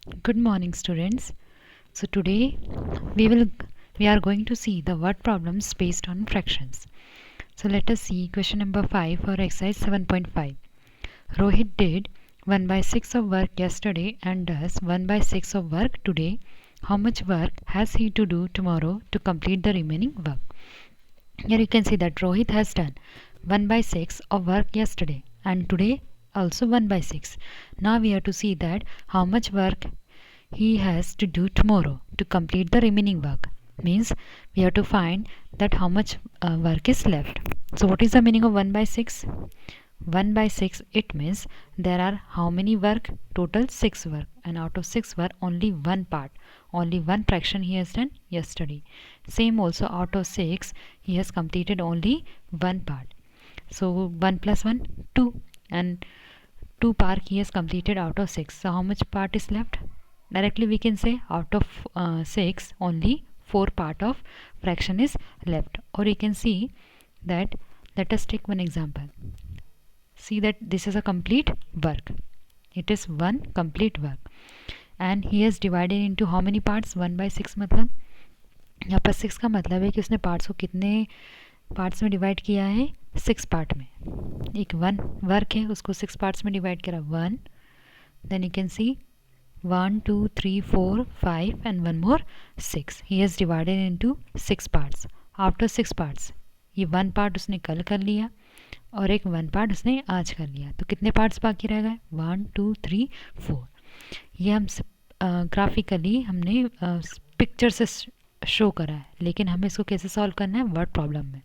Good morning, students. So today we will we are going to see the word problems based on fractions. So let us see question number 5 for exercise 7.5. Rohit did 1 by 6 of work yesterday and does 1 by 6 of work today. How much work has he to do tomorrow to complete the remaining work? Here you can see that Rohit has done 1 by 6 of work yesterday and today also 1 by 6. Now we have to see that how much work he has to do tomorrow to complete the remaining work. Means we have to find that how much work is left. So what is the meaning of 1 by 6? 1 by 6, it means there are how many work? Total 6 work, and out of 6 work only one part, only one fraction he has done yesterday. Same also, out of 6 he has completed only one part. So 1 plus 1, 2, and 2 part he has completed out of 6. So how much part is left? Directly we can say out of 6 only 4 part of fraction is left. Or you can see that, let us take one example. See that this is a complete work. It is one complete work and he has divided into how many parts? 1 by 6 मतलब यहाँ पर 6 का मतलब है कि उसने parts को कितने पार्ट्स में डिवाइड किया है? 6 पार्ट में. एक वन वर्क है उसको 6 पार्ट्स में डिवाइड करा. 1, then you can see 1, 2, 3, 4, 5 and one more 6. He has divided into 6 parts. After 6 parts, ये वन पार्ट उसने कल कर लिया और एक वन पार्ट उसने आज कर लिया. तो कितने पार्ट्स बाकी रह गए? 1, 2, 3, 4. ये हम ग्राफिकली हमने पिक्चर से शो करा है, लेकिन हमें इसको कैसे सॉल्व करना है? वर्ड प्रॉब्लम में.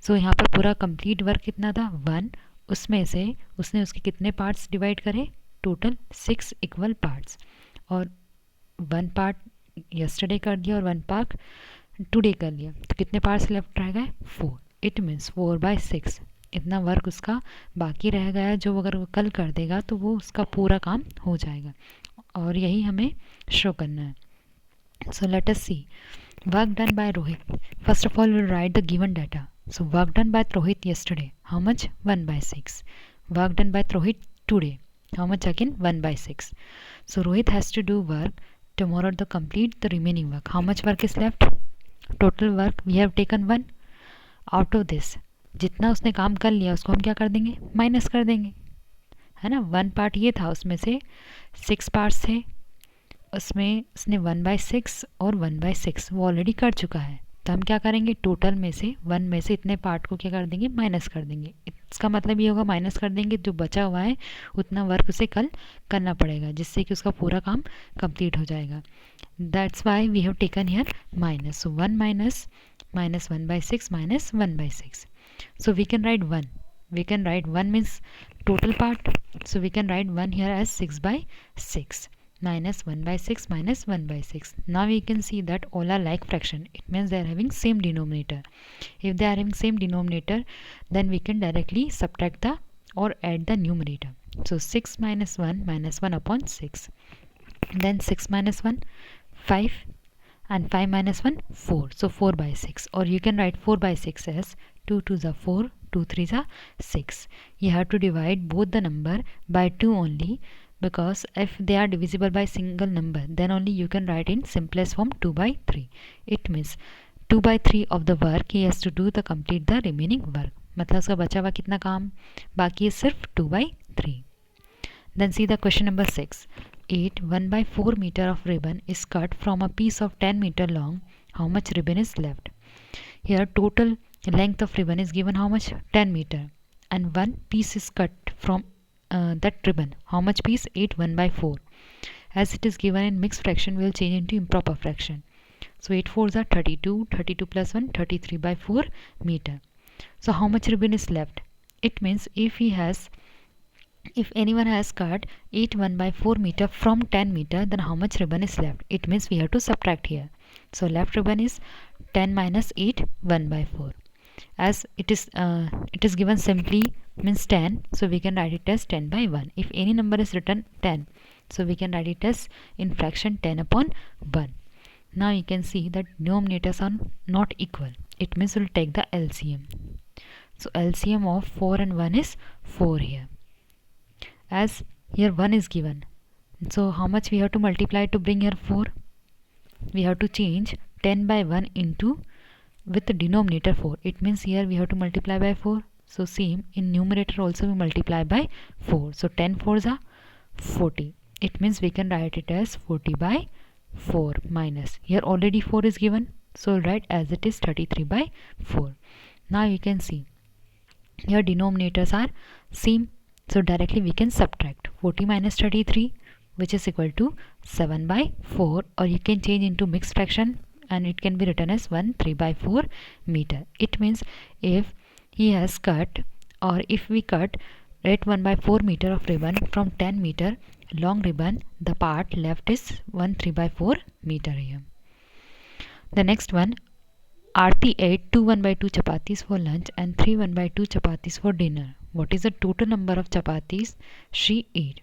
सो यहाँ पर पूरा कंप्लीट वर्क कितना था? 1. उसमें से उसने उसके कितने पार्ट्स डिवाइड करे? Total 6 equal parts. और वन पार्ट यस्टरडे कर दिया और वन पार्ट टुडे कर लिया. तो कितने पार्ट्स लेफ्ट रह गए? 4. इट मीन्स 4 by 6 इतना वर्क उसका बाकी रह गया, जो अगर वो कल कर देगा तो वो उसका पूरा काम हो जाएगा. और यही हमें शो करना है. So let us see work done by Rohit. First of all will write the given data. So work done by Rohit yesterday. How much? 1 by 6. Work done by Rohit today. How much again? 1 by 6. So Rohit has to do work tomorrow to complete the remaining work. How much work is left? Total work we have taken 1. Out of this, जितना उसने काम कर लिया उसको हम क्या कर देंगे? माइनस कर देंगे, है ना. वन पार्ट ये था, उसमें से 6 पार्ट्स थे, उसमें उसने 1 by 6 और 1 by 6 वो ऑलरेडी कर चुका है. तो हम क्या करेंगे? टोटल में से 1 में से इतने पार्ट को क्या कर देंगे? माइनस कर देंगे. इसका मतलब ये होगा माइनस कर देंगे, जो बचा हुआ है उतना वर्क उसे कल करना पड़ेगा, जिससे कि उसका पूरा काम कंप्लीट हो जाएगा. That's why we have taken here minus. So 1 माइनस 1 by 6 minus 1 by 6. So we can write 1. We can write 1 means total part. So we can write 1 here as 6 by 6. Minus 1 by 6 minus 1 by 6. Now we can see that all are like fraction. It means they are having same denominator. If they are having same denominator, then we can directly subtract the or add the numerator. So 6 minus 1 upon 6. Then 6 minus 1, 5, and 5 minus 1, 4. So 4 by 6. Or you can write 4 by 6 as 2 2s are 4, 2 3s are 6. You have to divide both the number by 2 only, because if they are divisible by single number, then only you can write in simplest form 2 by 3. It means 2 by 3 of the work he has to do to complete the remaining work. मतलब उसका बचा हुआ कितना काम बाकी है? सिर्फ 2 by 3. Then see the question number 6. 8 1 by 4 meter of ribbon is cut from a piece of 10 meter long. How much ribbon is left? Here total length of ribbon is given how much? 10 meter, and one piece is cut from that ribbon. How much piece? 8 1 by 4. As it is given in mixed fraction, we will change into improper fraction. So 8 4s are 32, 32 plus 1, 33 by 4 meter. So how much ribbon is left? It means if anyone has cut 8 1 by 4 meter from 10 meter, then how much ribbon is left? It means we have to subtract here. So left ribbon is 10 minus 8 1 by 4. As it is given simply means 10, so we can write it as 10 by 1. If any number is written 10, so we can write it as in fraction 10 upon 1. Now you can see that denominators are not equal. It means we'll take the LCM. So LCM of 4 and 1 is 4 here. As here 1 is given, So how much we have to multiply to bring here 4? We have to change 10 by 1 into with the denominator 4. It means here we have to multiply by 4. So same in numerator also we multiply by 4. So 10 4s are 40. It means we can write it as 40 by 4 minus. Here already 4 is given. So write as it is 33 by 4. Now you can see here denominators are same. So directly we can subtract 40 minus 33, which is equal to 7 by 4, or you can change into mixed fraction and it can be written as 1 3 by 4 meter. It means if he has cut, or if we cut at 1 by 4 meter of ribbon from 10 meter long ribbon, the part left is 1 3 by 4 meter here. The next one, Aarti ate 2 1 by 2 chapatis for lunch and 3 1 by 2 chapatis for dinner. What is the total number of chapatis she ate?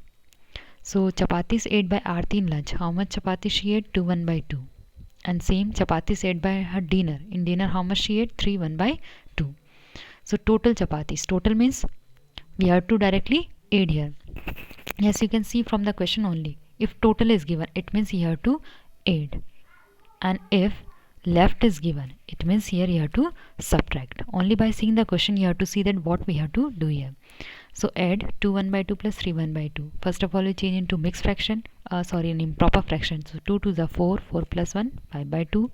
So chapatis ate by Aarti in lunch. How much chapatis she ate? 2 1 by 2. And same chapatis ate by her dinner. In dinner how much she ate? 3 1 by 2. So total chapatis. Total means we have to directly add here. Yes, you can see from the question only. If total is given, it means you have to add. And if left is given, it means here you have to subtract. Only by seeing the question you have to see that what we have to do here. So add 2 1 by 2 plus 3 1 by 2. First of all you change into mixed fraction, in improper fraction. So 2 to the 4, 4 plus 1, 5 by 2,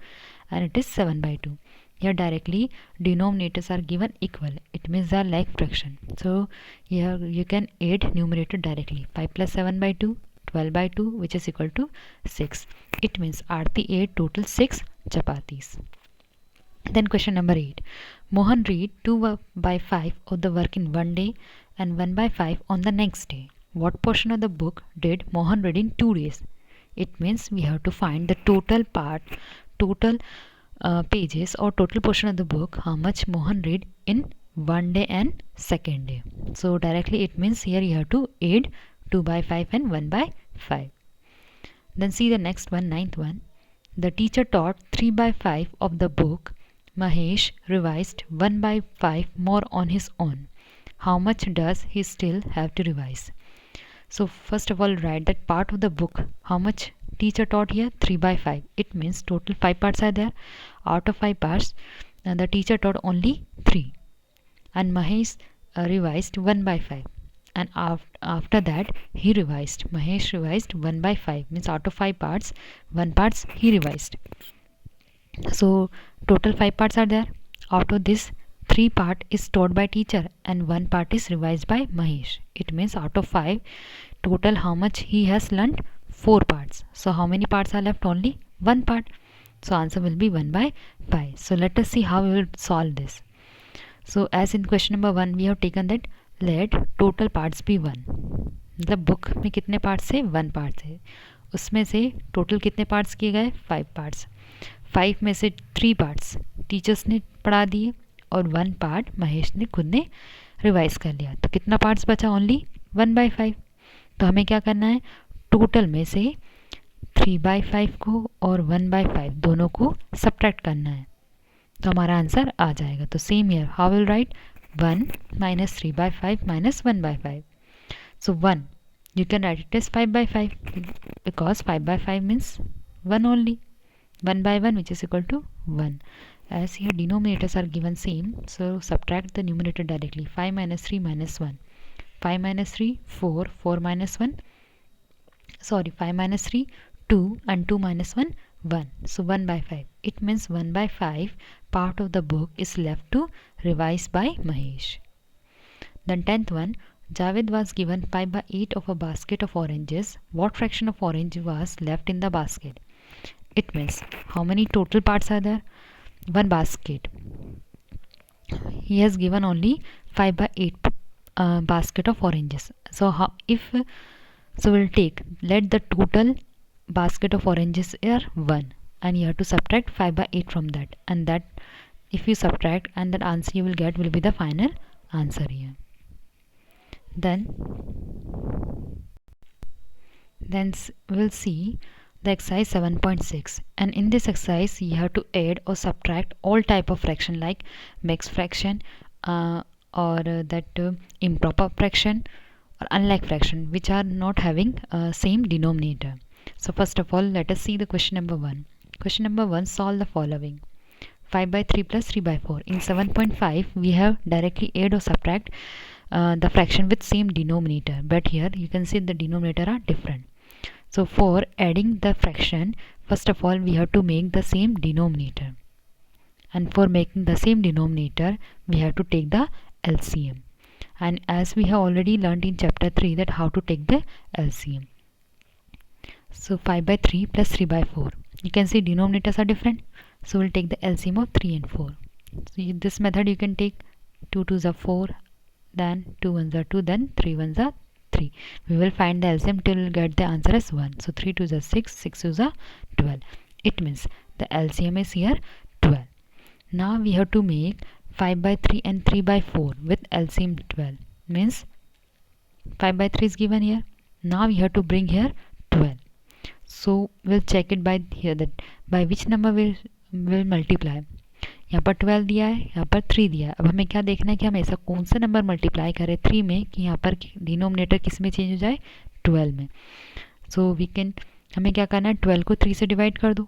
and it is 7 by 2. Here directly denominators are given equal. It means they are like fraction. So here you can add numerator directly. 5 plus 7 by 2, 12 by 2, which is equal to 6. It means Aarti ate total 6 chapatis. Then question number 8. Mohan read 2 by 5 of the work in one day and 1 by 5 on the next day. What portion of the book did Mohan read in 2 days? It means we have to find the total pages or total portion of the book, how much Mohan read in one day and second day. So directly it means here you have to add 2 by 5 and 1 by 5. Then see the next one, ninth one. The teacher taught 3 by 5 of the book. Mahesh revised 1 by 5 more on his own. How much does he still have to revise? So first of all write that part of the book. How much teacher taught here? 3 by 5. It means total 5 parts are there. Out of 5 parts, the teacher taught only 3. And Mahesh revised 1 by 5. And after that he revised. Mahesh revised 1 by 5. Means out of 5 parts, 1 parts he revised. So total 5 parts are there. Out of this, 3 part is taught by teacher and 1 part is revised by Mahesh. It means out of 5, total how much he has learnt? 4 parts. So how many parts are left? Only 1 part. So answer will be 1 by 5. So let us see how we will solve this. So as in question number 1 we have taken that let total parts be 1. मतलब book में कितने parts है? 1 part है. उसमें से total कितने parts किए गए? 5 पार्ट्स. 5 में से 3 पार्ट्स टीचर्स ने पढ़ा दिए और 1 पार्ट महेश ने खुद ने रिवाइज कर लिया. तो कितना पार्ट्स बचा? Only 1 by 5. तो हमें क्या करना है? टोटल में से 3 by 5 को और 1 by 5 दोनों को सब्ट्रैक्ट करना है. तो हमारा आंसर आ जाएगा. तो same year how will write 1 minus 3 by 5 minus 1 by 5. So 1 you can write it as 5 by 5 because 5 by 5 means 1 only. 1 by 1 which is equal to 1. As here denominators are given same, so subtract the numerator directly. 5 minus 3 minus 1. 5 minus 3 4. 4 minus 1 5 minus 3 2 and 2 minus 1 1. So 1 by 5. It means 1 by 5 part of the book is left to revise by Mahesh. Then 10th one, Javed was given 5 by 8 of a basket of oranges. What fraction of orange was left in the basket? It means how many total parts are there? 1 basket. He has given only 5 by 8 basket of oranges. So we'll take, let the total basket of oranges are 1 and you have to subtract 5 by 8 from that, and that if you subtract and that answer you will get will be the final answer here. Then we'll see the exercise 7.6, and in this exercise you have to add or subtract all type of fraction like mixed fraction or improper fraction or unlike fraction which are not having same denominator. So first of all, let us see the question number 1. Question number 1, solve the following. 5 by 3 plus 3 by 4. In 7.5 we have directly add or subtract the fraction with same denominator, but here you can see the denominator are different. So for adding the fraction, first of all we have to make the same denominator, and for making the same denominator we have to take the LCM, and as we have already learned in chapter 3 that how to take the LCM. So 5 by 3 plus 3 by 4, you can see denominators are different, so we'll take the LCM of 3 and 4. So in this method you can take 2 2s are 4, then 2 1s are 2, then 3 1s are 3. We will find the LCM till get the answer as 1. So 3 2s are 6, 6 2s are 12. It means the LCM is here 12. Now we have to make 5 by 3 and 3 by 4 with LCM 12. Means 5 by 3 is given here. Now we have to bring here 12. So we'll check it by here that by which number will multiply. यहाँ पर 12 दिया है, यहाँ पर 3 दिया है. अब हमें क्या देखना है कि हम ऐसा कौन सा नंबर मल्टीप्लाई करें 3 में कि यहाँ पर डिनोमिनेटर किस में चेंज हो जाए, 12 में. सो वी कैन, हमें क्या करना है, 12 को 3 से डिवाइड कर दो,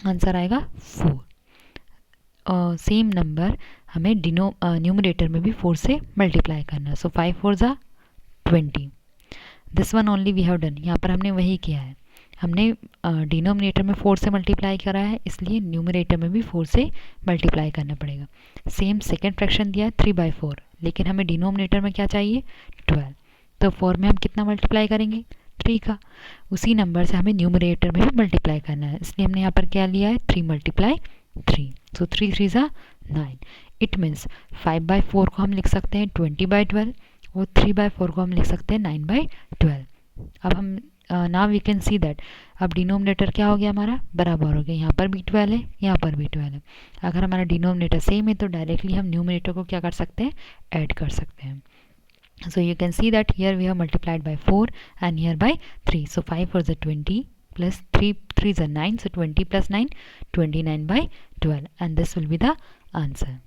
आंसर आएगा 4. सेम नंबर हमें न्यूमरेटर में भी 4 से मल्टीप्लाई करना है. सो 5 4 ज़ा 20. This one only we have done. यहाँ पर हमने वही किया है, हमने डिनोमिनेटर में 4 से मल्टीप्लाई करा है, इसलिए न्यूमरेटर में भी 4 से मल्टीप्लाई करना पड़ेगा. सेम सेकेंड फ्रैक्शन दिया है 3 by 4, लेकिन हमें डिनोमिनेटर में क्या चाहिए, 12. तो 4 में हम कितना मल्टीप्लाई करेंगे, 3 का. उसी नंबर से हमें न्यूमरेटर में भी मल्टीप्लाई करना है, इसलिए हमने यहाँ पर क्या लिया है, 3 × 3. सो 3 3 ज़ा 9. इट मीन्स 5 by 4 को हम लिख सकते हैं 20 by 12 और 3 by 4 को हम लिख सकते हैं 9 by 12. अब हम now we can see that अब डिनोमिनेटर क्या हो गया, हमारा बराबर हो गया. यहाँ पर भी 12 है, यहाँ पर भी 12 है. अगर हमारा डिनोमिनेटर सेम है तो डायरेक्टली हम न्यूमरेटर को क्या कर सकते हैं, ऐड कर सकते हैं. So you can see that here we have multiplied by 4 and here by 3. So 5 4 ज़ा 20 प्लस 3 3 ज़ा 9. So 20 plus 9 29 by 12, and this will be the answer.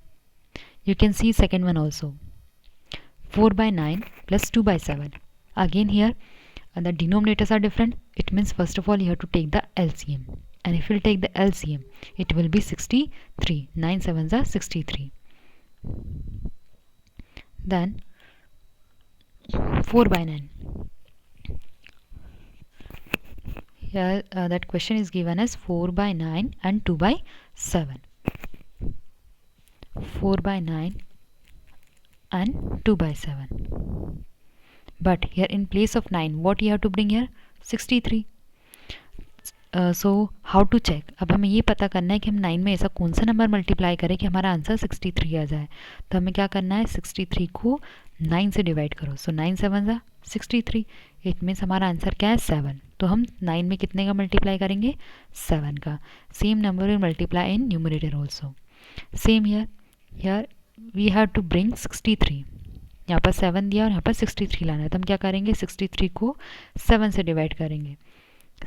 You can see second one also, 4 by 9 plus 2 by 7. Again here the denominators are different. It means first of all you have to take the LCM, and if you take the LCM it will be 63. 9 7s are 63. Then 4 by 9. Here that question is given as 4 by 9 and 2 by 7. 4 by 9 and 2 by 7. But here in place of 9 what you have to bring here, 63. So how to check, अब हमें ये पता करना है कि हम 9 में ऐसा कौन सा नंबर मल्टीप्लाई करें कि हमारा आंसर 63 आ जाए. तो हमें क्या करना है, 63 को 9 से डिवाइड करो. सो 9 7 ज़ा 63. इट मीन्स हमारा आंसर क्या है, 7. तो हम 9 में कितने का मल्टीप्लाई करेंगे, 7 का. Same number will multiply in numerator also. Same here we have to bring 63. यहाँ पर 7 दिया और यहाँ पर 63 लाना है, तो हम क्या करेंगे, 63 को 7 से डिवाइड करेंगे.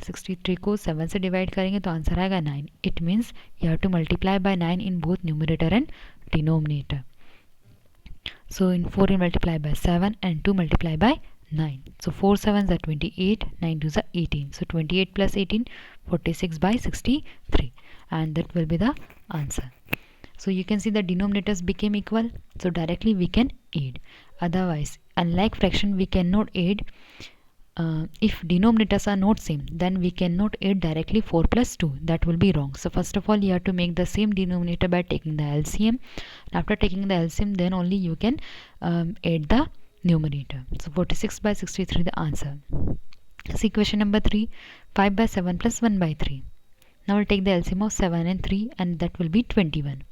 63 को 7 से डिवाइड करेंगे तो आंसर आएगा 9. It means you have to multiply by 9 in both numerator and denominator. So in 4 you multiply by 7 and 2 multiply by 9. So 4 7s are 28, 9 2s are 18. So 28 plus 18, 46 by 63, and that will be the answer. So you can see the denominators became equal, so directly we can add. Otherwise, unlike fraction, we cannot add. If denominators are not same, then we cannot add directly 4 plus 2. That will be wrong. So first of all, you have to make the same denominator by taking the LCM. After taking the LCM, then only you can add the numerator. So 46 by 63 the answer. See question number 3, 5 by 7 plus 1 by 3. Now we'll take the LCM of 7 and 3, and that will be 21.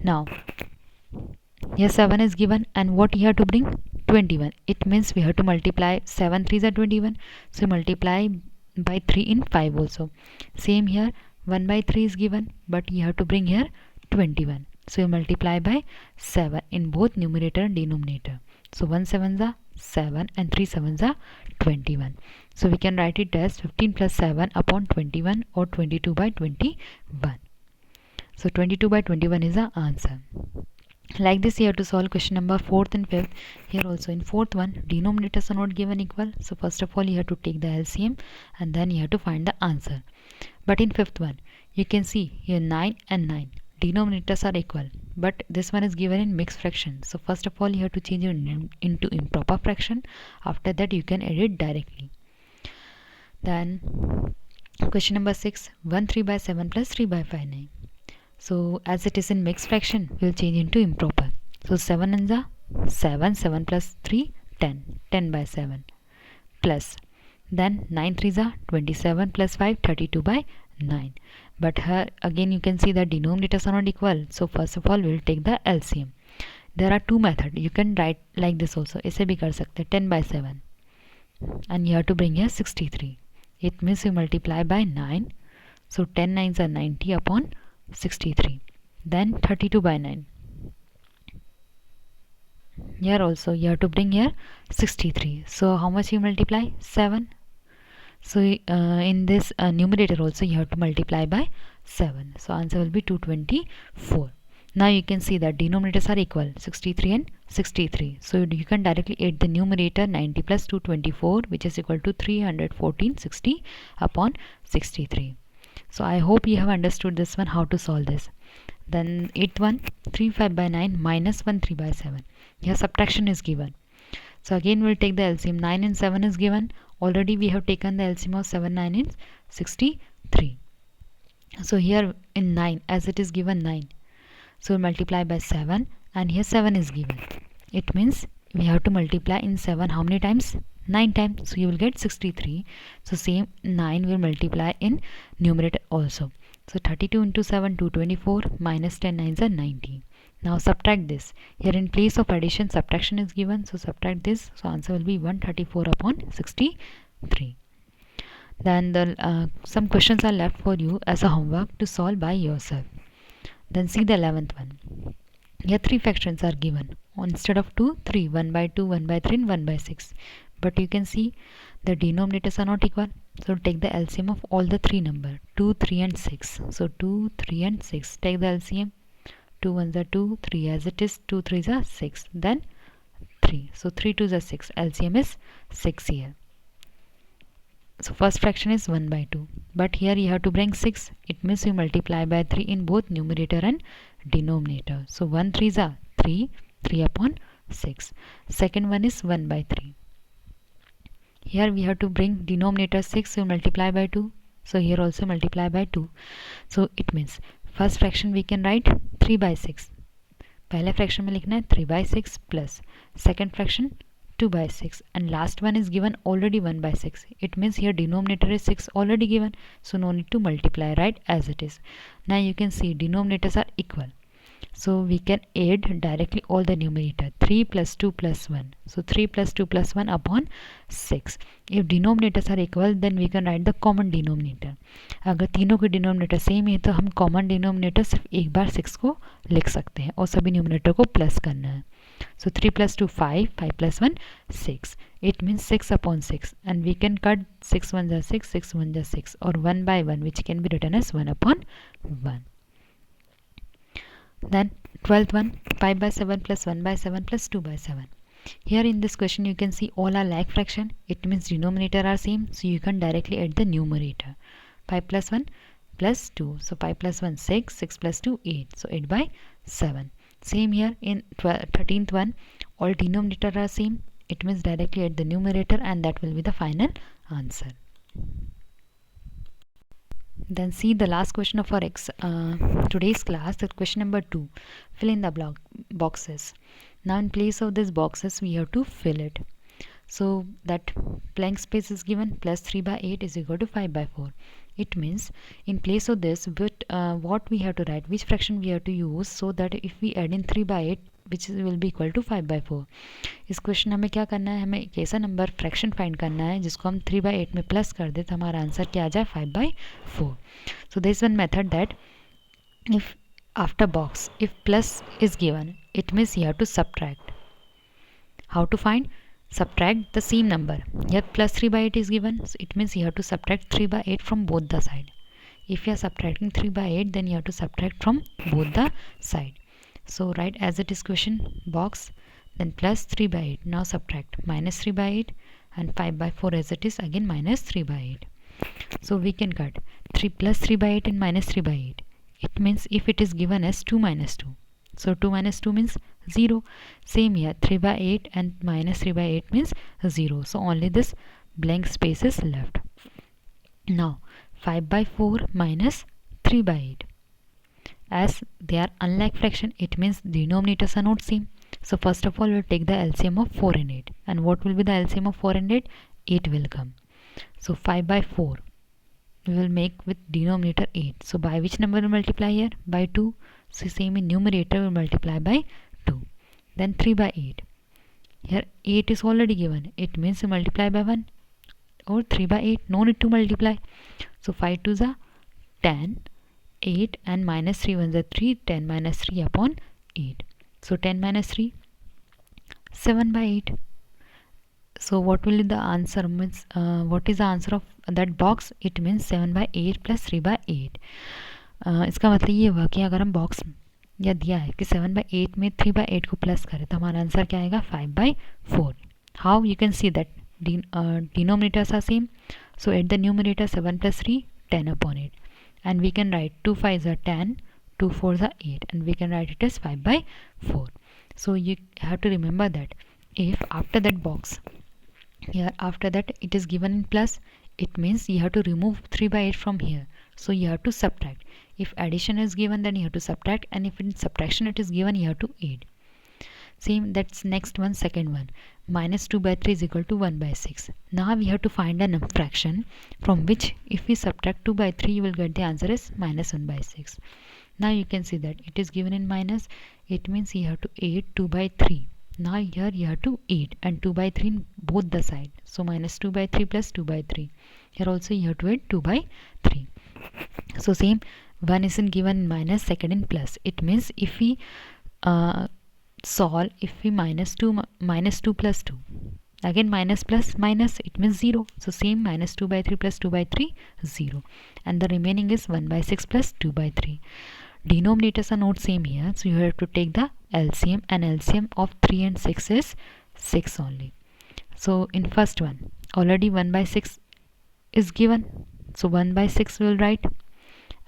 Now here 7 is given, and what you have to bring, 21. It means we have to multiply 7 3s are 21, so multiply by 3 in 5 also. Same here, 1 by 3 is given, but you have to bring here 21, so you multiply by 7 in both numerator and denominator. So 1 7s are 7 and 3 7s are 21. So we can write it as 15 plus 7 upon 21, or 22 by 21. So 22 by 21 is the answer. Like this you have to solve question number 4th and 5th. Here also in 4th one, denominators are not given equal, so first of all you have to take the LCM and then you have to find the answer. But in 5th one, you can see here 9 and 9 denominators are equal, but this one is given in mixed fraction, so first of all you have to change it into improper fraction. After that you can add it directly. Then question number 6, 1 3 by 7 plus 3 by 5 9. So as it is in mixed fraction, we'll change into improper. So 7 and the 7, 7 plus 3, 10, 10 by 7 plus. Then 9 3 are 27 plus 5, 32 by 9. But here again you can see the denominators are not equal. So first of all we'll take the LCM. There are two methods. You can write like this also. ऐसे भी कर सकते हैं 10 by 7. And you have to bring here 63. It means you multiply by 9. So 10 9s are 90 upon 63. Then 32 by 9. Here also you have to bring here 63. So how much you multiply? 7. So in this numerator also you have to multiply by 7. So answer will be 224. Now you can see that denominators are equal, 63 and 63. So you can directly add the numerator 90 plus 224, which is equal to 314/60 upon 63. So I hope you have understood this one, how to solve this. Then 8th one, 3 5 by 9 minus 1 3 by 7. Here subtraction is given. So again we'll take the LCM. 9 and 7 is given. Already we have taken the LCM of 7 9 is 63. So here in 9, as it is given 9, so we multiply by 7, and here 7 is given. It means we have to multiply in 7 how many times? 9 times. So you will get 63. So same 9 will multiply in numerator also. So 32 into 7, 224, minus 10 9s are 90. Now subtract this. Here in place of addition, subtraction is given. So subtract this. So answer will be 134 upon 63. Then some questions are left for you as a homework to solve by yourself. Then see the 11th one. Here 3 fractions are given. Instead of 2, 3, 1 by 2, 1 by 3 and 1 by 6. But you can see the denominators are not equal. So take the LCM of all the 3 numbers, 2, 3 and 6. So 2, 3 and 6. Take the LCM. 2 1s are 2, 3 as it is, 2 3s are 6. Then 3. So 3 2s are 6. LCM is 6 here. So first fraction is 1 by 2. But here you have to bring 6. It means you multiply by 3 in both numerator and denominator. So 1 3s are 3, 3 upon 6. Second one is 1 by 3. Here we have to bring denominator 6, so multiply by 2. So here also multiply by 2. So it means first fraction we can write 3 by 6. पहले fraction में लिखना है 3 by 6 plus second fraction 2 by 6, and last one is given already 1 by 6. It means here denominator is 6 already given, so no need to multiply, right, as it is. Now you can see denominators are equal, so we can add directly all the numerator. 3 plus 2 plus 1. So 3 plus 2 plus 1 upon 6. If denominators are equal, then we can write the common denominator. अगर तीनों के denominator same है तो हम common denominator सिर्फ एक बार 6 को लिख सकते हैं और सभी न्यूमिनेटर को प्लस करना है. So 3 plus 2 5, 5 plus 1 6. It means 6 upon 6, and we can cut 6 1s are 6, 6 1s are 6, or 1 by 1, which can be written as 1 upon 1. Then 12th one, 5 by 7 plus 1 by 7 plus 2 by 7. Here in this question you can see all are like fraction. It means denominator are same, so you can directly add the numerator. 5 plus 1 plus 2. So 5 plus 1 6, 6 plus 2 8. So 8 by 7. Same here in 13th one, all denominator are same. It means directly add the numerator, and that will be the final answer. Then see the last question of our today's class, that question number 2. Fill in the boxes. Now in place of these boxes we have to fill it. So that blank space is given, plus 3 by 8 is equal to 5 by 4. It means in place of this, what we have to write, which fraction we have to use, so that if we add in 3 by 8, which will be equal to 5 by 4. इस question हमें क्या करना है, हमें एक ऐसा number fraction find करना है जिसको हम 3 by 8 में प्लस कर दे तो हमारा आंसर क्या आ जाए, 5 by 4. So there is one method that if after box, if plus is given, it means you have to subtract. How to find? Subtract the same number. Here plus 3 by 8 is given, so it means you have to subtract 3 by 8 from both the side. If you are subtracting 3 by 8, then you have to subtract from both the side. So write as it is question box, then plus 3 by 8. Now subtract minus 3 by 8 and 5 by 4 as it is, again minus 3 by 8. So we can cut 3 plus 3 by 8 and minus 3 by 8. It means if it is given as 2 minus 2. So 2 minus 2 means 0. Same here, 3 by 8 and minus 3 by 8 means 0. So only this blank space is left. Now 5 by 4 minus 3 by 8. As they are unlike fraction, it means denominators are not same. So first of all, we'll take the LCM of 4 and 8. And what will be the LCM of 4 and 8? 8 will come. So 5 by 4 we will make with denominator 8. So by which number will multiply here? By 2. So same in numerator will multiply by 2. Then 3 by 8. Here 8 is already given. It means we multiply by 1. Or 3 by 8. No need to multiply. So 5 2s are 10. 8 and minus 3 1s are 3. 10 minus 3 upon 8. So 10 minus 3. 7 by 8. So what will be the answer? Means what is the answer of that box? It means 7 by 8 plus 3 by 8. इसका मतलब ये हुआ कि अगर हम box या दिया है कि 7 by 8 में 3 by 8 को प्लस करें तो हमारा आंसर क्या आएगा? 5 by 4. How you can see that denominators are same. So at the numerator 7 plus 3 10 upon 8 and we can write 2 5s are 10, 2 4s are 8 and we can write it as 5 by 4. So you have to remember that if after that box here after that it is given in plus, it means you have to remove 3 by 8 from here. So you have to subtract. If addition is given, then you have to subtract, and if in subtraction it is given, you have to add. Same, that's next one, second one. Minus 2 by 3 is equal to 1 by 6. Now we have to find a fraction from which if we subtract 2 by 3 you will get the answer is minus 1 by 6. Now you can see that it is given in minus. It means you have to add 2 by 3. Now here you have to add and 2 by 3 in both the side. So minus 2 by 3 plus 2 by 3. Here also you have to add 2 by 3. So same, one is in given in minus, second in plus. It means if we solve, if we minus 2 plus 2, again minus plus minus, it means 0. So same, minus 2 by 3 plus 2 by 3, 0. And the remaining is 1 by 6 plus 2 by 3. Denominators are not same here, so you have to take the LCM, and LCM of 3 and 6 is 6 only. So in first one already 1 by 6 is given, so 1 by 6 we will write,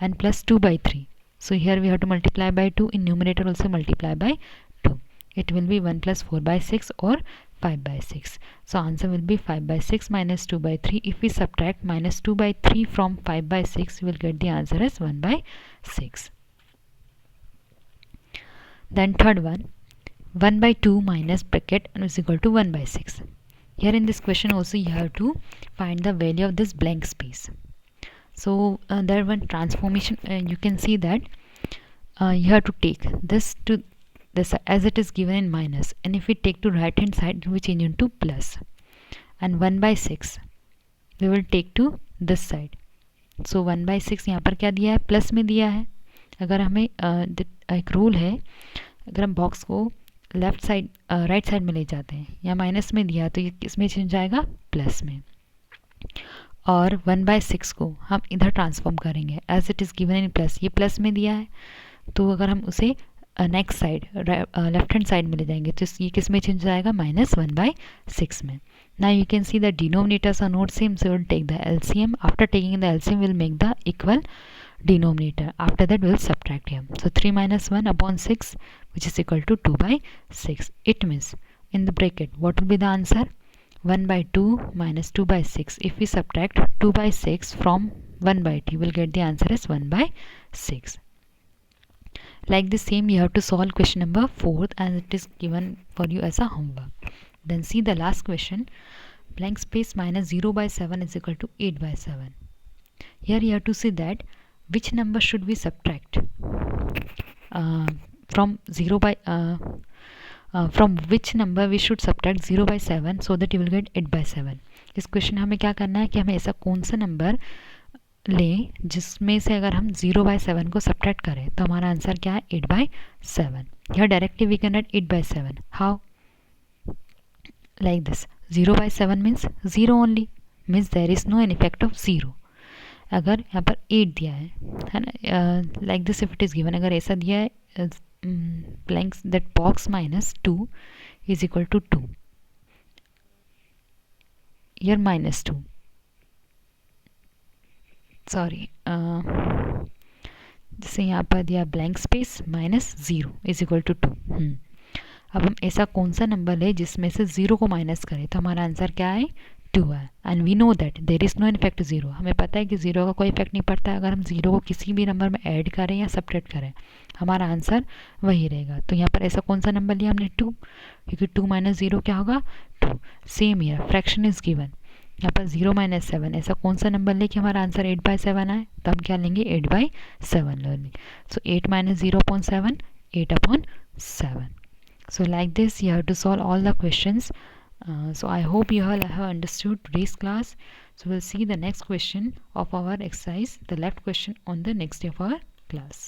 and plus 2 by 3. So here we have to multiply by 2, in numerator also multiply by 2. It will be 1 plus 4 by 6 or 5 by 6. So answer will be 5 by 6 minus 2 by 3. If we subtract minus 2 by 3 from 5 by 6, we will get the answer as 1 by 6. Then third one, 1 by 2 minus bracket is equal to 1 by 6. Here in this question also you have to find the value of this blank space. So there one transformation, you can see that you have to take this to this as it is given in minus, and if we take to right hand side we change into plus, and 1 by 6 we will take to this side. So 1 by 6 यहाँ पर क्या दिया है? Plus में दिया है. अगर हमें एक रूल है, अगर हम बॉक्स को लेफ्ट साइड राइट साइड में ले जाते हैं या माइनस में दिया तो ये किस में चेंज जाएगा? प्लस में. और 1 by 6 को हम इधर ट्रांसफॉर्म करेंगे as it is given in plus. ये प्लस में दिया है तो अगर हम उसे next side left hand side में ले जाएंगे तो ये किस में चेंज जाएगा? माइनस 1 by 6 में. Now you can see the denominators are not same, so we'll take the LCM. After taking the LCM, we'll make the equal denominator. After that, we'll subtract here. So 3 minus 1 upon 6, which is equal to 2 by 6. It means in the bracket, what will be the answer? 1 by 2 minus 2 by 6. If we subtract 2 by 6 from 1 by 2, you will get the answer as 1 by 6. Like the same, you have to solve question number 4 and it is given for you as a homework. Then see the last question. Blank space minus 0 by 7 is equal to 8 by 7. Here you have to see that which number should we subtract from 0 by from which number we should subtract 0 by 7 so that you will get 8 by 7. इस question हमें क्या करना है कि हमें ऐसा कौन सा नंबर लें जिसमें से अगर हम 0 by 7 को सब्ट्रैक्ट करें तो हमारा आंसर क्या है? 8 by 7. Here directly we can write 8 by 7. How? Like this. 0 by 7 means 0 only, means there is no an effect of 0. अगर यहाँ पर 8 दिया है ना, like this if it is given, अगर ऐसा दिया है blanks, that box minus 2 is equal to 2. Here minus 2, sorry, जैसे यहाँ पर दिया blank space minus 0 is equal to 2। अब हम ऐसा कौन सा नंबर ले जिसमें से 0 को माइनस करें, तो हमारा आंसर क्या है, 2 है। And we know that there is no effect 0, हमें पता है कि 0 का कोई इफेक्ट नहीं पड़ता है। अगर हम 0 को किसी भी नंबर में ऐड करें या सब्ट्रैक्ट करें, हमारा आंसर वही रहेगा। तो यहाँ पर ऐसा कौन सा नंबर लिया हमने, 2, क्योंकि 2 माइनस 0 क्या होगा, 2। Same year fraction is given, यहाँ पर 0 माइनस 7, ऐसा कौन सा नंबर ले कि हमारा आंसर 8/7 आए, तो हम क्या लेंगे, 8/7 लेंगे। सो 8 minus 0/7, 8/7। So like this you have to solve all the questions. So I hope you all have understood today's class. So we'll see the next question of our exercise, the left question, on the next day of our class.